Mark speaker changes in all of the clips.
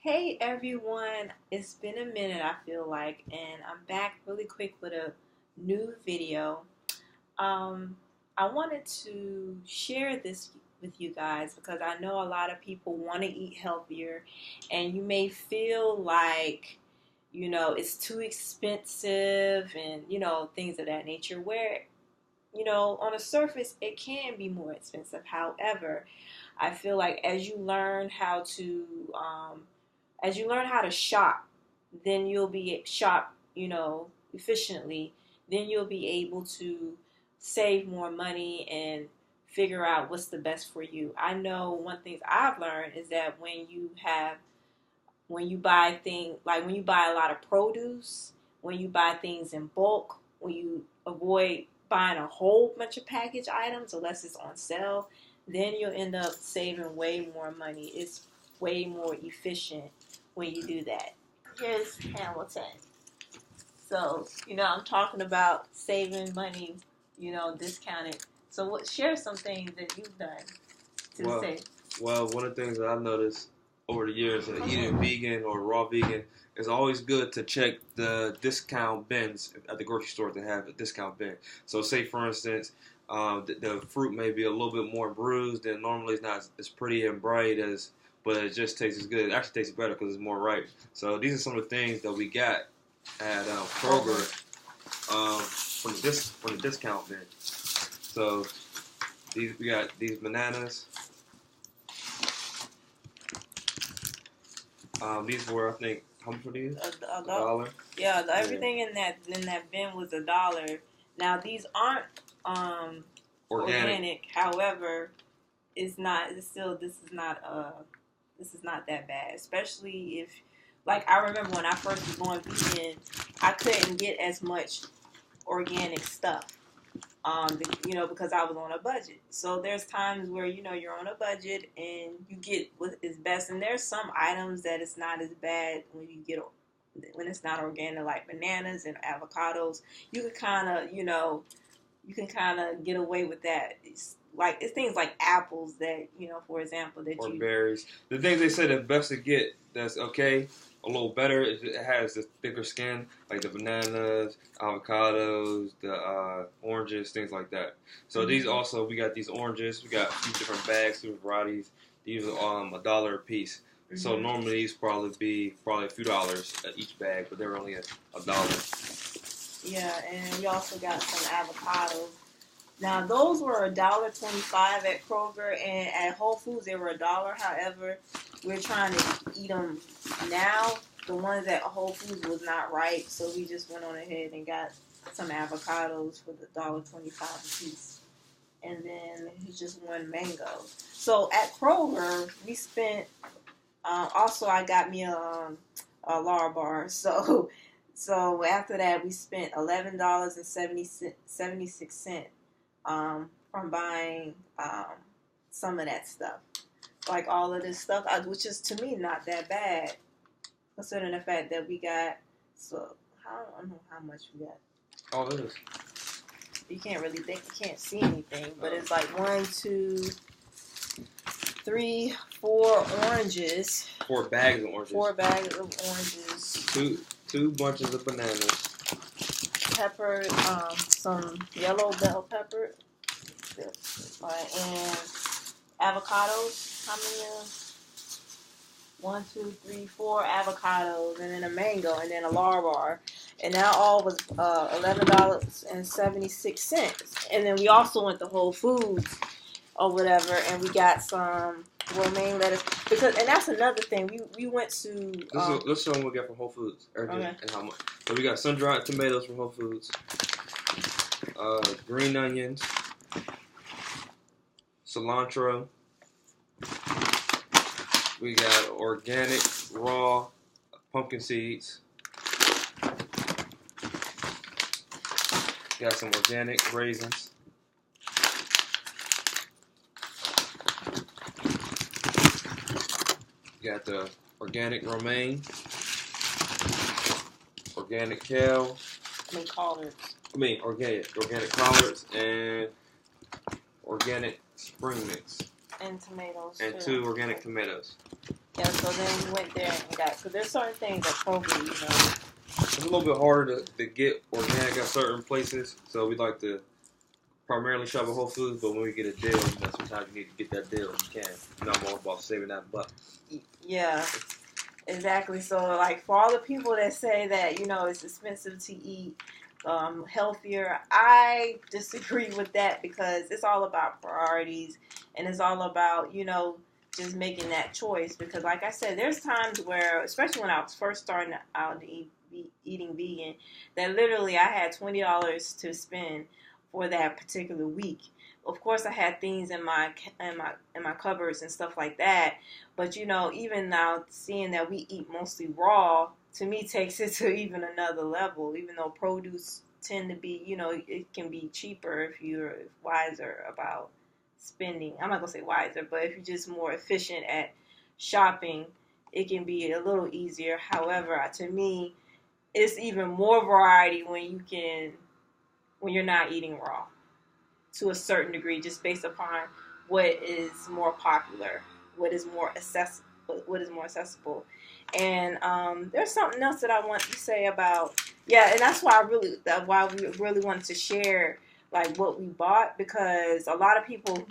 Speaker 1: Hey everyone, it's been a minute I feel like, and I'm back really quick with a new video. Um, I wanted to share this with you guys because I know a lot of people want to eat healthier, and you may feel like, it's too expensive and, things of that nature, where, on the surface, it can be more expensive. However, I feel like as you learn how to shop, then you'll be shop, efficiently. Then you'll be able to save more money and figure out what's the best for you. I know one thing I've learned is that when you buy things like when you buy a lot of produce, when you buy things in bulk, when you avoid buying a whole bunch of packaged items unless it's on sale, then you'll end up saving way more money. It's way more efficient when you do that. Here's Hamilton. So, I'm talking about saving money, discounted. So, share some things that you've done to save.
Speaker 2: Well, one of the things that I've noticed over the years that eating vegan or raw vegan, it's always good to check the discount bins at the grocery store to have a discount bin. So, say for instance, the fruit may be a little bit more bruised and normally it's not as pretty and bright but it just tastes as good. It actually tastes better because it's more ripe. So these are some of the things that we got at Kroger from the discount bin. So we got these bananas. These were, I think, how much were these? $1.
Speaker 1: Yeah, everything in that bin was $1. Now these aren't organic. However, it's not. It's still. This is not that bad. Especially if, like, I remember when I first was going vegan, I couldn't get as much organic stuff. Because I was on a budget. So there's times where, you're on a budget and you get what is best. And there's some items that it's not as bad when it's not organic, like bananas and avocados. You can kind of get away with that. It's things like apples that, for example,
Speaker 2: or berries. The things they say that's best to get that's okay, a little better, it has the thicker skin, like the bananas, avocados, the oranges, things like that. So these also, we got these oranges. We got a few different bags, different varieties. These are $1 a piece. Mm-hmm. So normally these be a few dollars at each bag, but they're only $1.
Speaker 1: Yeah, and we also got some avocados. Now those were $1.25 at Kroger, and at Whole Foods they were $1. However, we're trying to eat them now. The ones at Whole Foods was not ripe, so we just went on ahead and got some avocados for the $1.25 a piece, and then just one mango. So at Kroger we spent. Also, I got me a Lar bar. So after that we spent $11.76 from buying some of that stuff. Like all of this stuff, which is to me not that bad, considering the fact that we got. So I don't know how much we got.
Speaker 2: Oh, it is.
Speaker 1: You can't really think. You can't see anything, but it's like 1, 2, 3, 4 oranges.
Speaker 2: 4 bags of oranges.
Speaker 1: 4 bags of oranges.
Speaker 2: Two bunches of bananas.
Speaker 1: Pepper, some yellow bell pepper, and avocados. How many? 1, 2, 3, 4 avocados, and then a mango, and then a Lar bar, and that all was $11.76. And then we also went to Whole Foods or whatever, and we got some romaine lettuce and that's another thing. We went to.
Speaker 2: Let's show them what we got from Whole Foods. Okay. And how much? So we got sun-dried tomatoes from Whole Foods, green onions, cilantro. We got organic raw pumpkin seeds. Got some organic raisins. Got the organic romaine, organic kale. Organic collards and organic spring mix.
Speaker 1: And tomatoes.
Speaker 2: And 2 organic tomatoes.
Speaker 1: Yeah, so then we went there and got, because there's certain things at Kroger,
Speaker 2: It's a little bit harder to get organic at certain places, so we like to primarily shop at Whole Foods, but when we get a deal, sometimes you need to get that deal. You can. I'm all about saving that buck.
Speaker 1: Yeah, exactly. So, like, for all the people that say that, it's expensive to eat healthier, I disagree with that because it's all about priorities and it's all about, just making that choice. Because, like I said, there's times where, especially when I was first starting out to eating vegan, that literally I had $20 to spend for that particular week. Of course, I had things in my cupboards and stuff like that. But even now, seeing that we eat mostly raw, to me takes it to even another level. Even though produce tend to be, it can be cheaper if you're wiser about spending. I'm not gonna say wiser, but if you're just more efficient at shopping, it can be a little easier. However, to me, it's even more variety when you're not eating raw to a certain degree, just based upon what is more popular, what is more accessible. And there's something else that I want to say about, and that's why why we really wanted to share like what we bought, because a lot of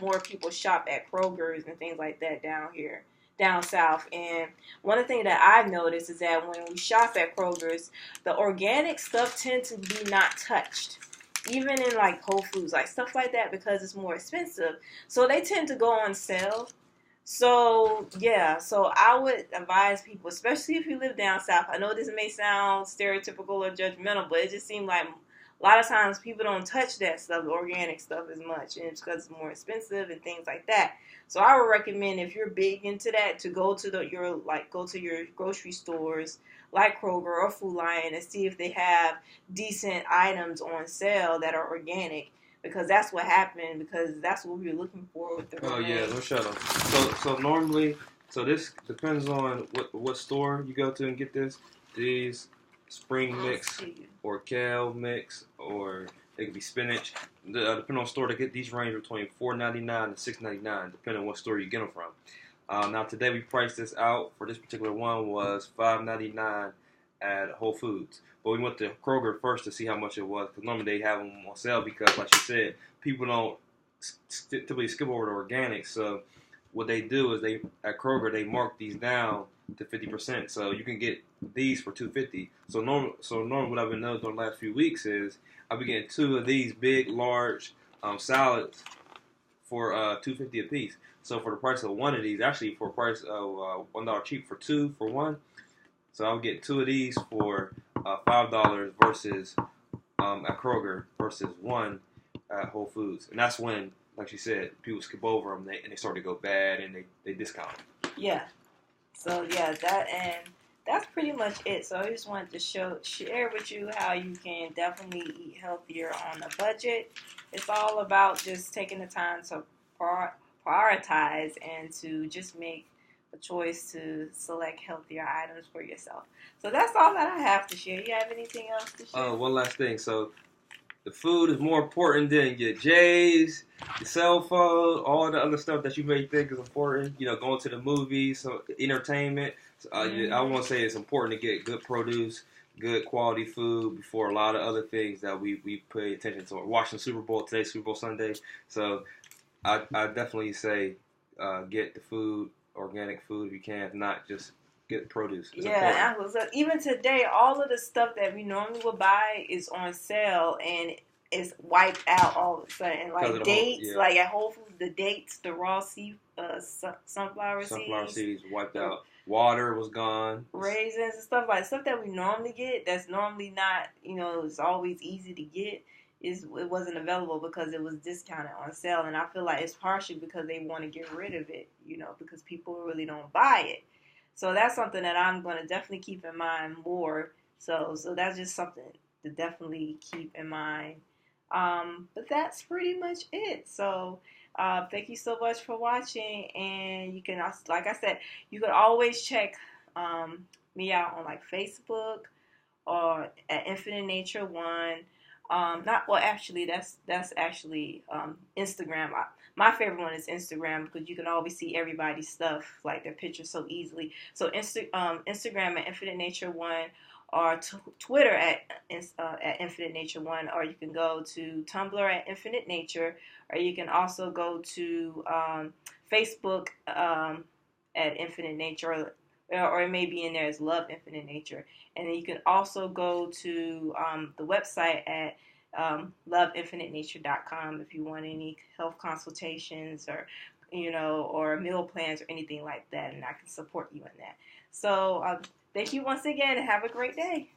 Speaker 1: more people shop at Kroger's and things like that down south. And one of the things that I've noticed is that when we shop at Kroger's, the organic stuff tends to be not touched. Even in like Whole Foods, like stuff like that, because it's more expensive. So they tend to go on sale. So so I would advise people, especially if you live down south. I know this may sound stereotypical or judgmental, but it just seems like a lot of times people don't touch that stuff, the organic stuff, as much, and it's because it's more expensive and things like that. So I would recommend, if you're big into that, to go to your grocery stores like Kroger or Food Lion and see if they have decent items on sale that are organic, because that's what happened, because that's what we were looking for with the
Speaker 2: yeah, no shut up. So normally, this depends on what store you go to and get this. These spring mix or kale mix, or it could be spinach. Depending on store, to get these range between $4.99 and $6.99, depending on what store you get them from. Now today we priced this out for this particular one was $5.99 at Whole Foods, but we went to Kroger first to see how much it was, because normally they have them on sale, because like you said, people don't typically skip over the organic. So what they do is at Kroger they mark these down to 50%, so you can get these for $2.50. So normally what I've been noticing during the last few weeks is I've been getting 2 of these big large salads for $2.50 a piece. So for the price of one of these, actually for the price of $1 cheap for 2 for 1. So I'll get 2 of these for $5 versus at Kroger versus 1 at Whole Foods. And that's when, like you said, people skip over them and they start to go bad and they discount them.
Speaker 1: Yeah. So that's pretty much it. So I just wanted to share with you how you can definitely eat healthier on a budget. It's all about just taking the time to prioritize and to just make a choice to select healthier items for yourself. So that's all that I have to share. You have anything else to share?
Speaker 2: One last thing. So the food is more important than your J's, your cell phone, all the other stuff that you may think is important. Going to the movies, so entertainment. I want to say it's important to get good produce, good quality food before a lot of other things that we pay attention to. We're watching Super Bowl today, Super Bowl Sunday. So I definitely say get the food, organic food if you can, if not just get produce. It's important.
Speaker 1: Even today, all of the stuff that we normally would buy is on sale and it's wiped out all of a sudden. Like dates, like at Whole Foods, the dates, the raw sunflower
Speaker 2: seeds wiped out. Water was gone.
Speaker 1: Raisins and stuff that we normally get. That's normally not, it's always easy to get. It wasn't available because it was discounted on sale, and I feel like it's partially because they want to get rid of it, because people really don't buy it. So that's something that I'm going to definitely keep in mind more. So that's just something to definitely keep in mind. But that's pretty much it. So thank you so much for watching. And you can, like I said, you can always check me out on like Facebook or at Infinitenature 1. That's actually Instagram. my favorite one is Instagram because you can always see everybody's stuff, like their pictures, so easily. So Instagram at Infinite Nature One, or Twitter at Infinite Nature One, or you can go to Tumblr at Infinite Nature, or you can also go to Facebook at Infinite Nature, or it may be in there as Love Infinite Nature. And then you can also go to the website at loveinfinitenature.com if you want any health consultations, or or meal plans or anything like that, and I can support you in that. So thank you once again, and have a great day.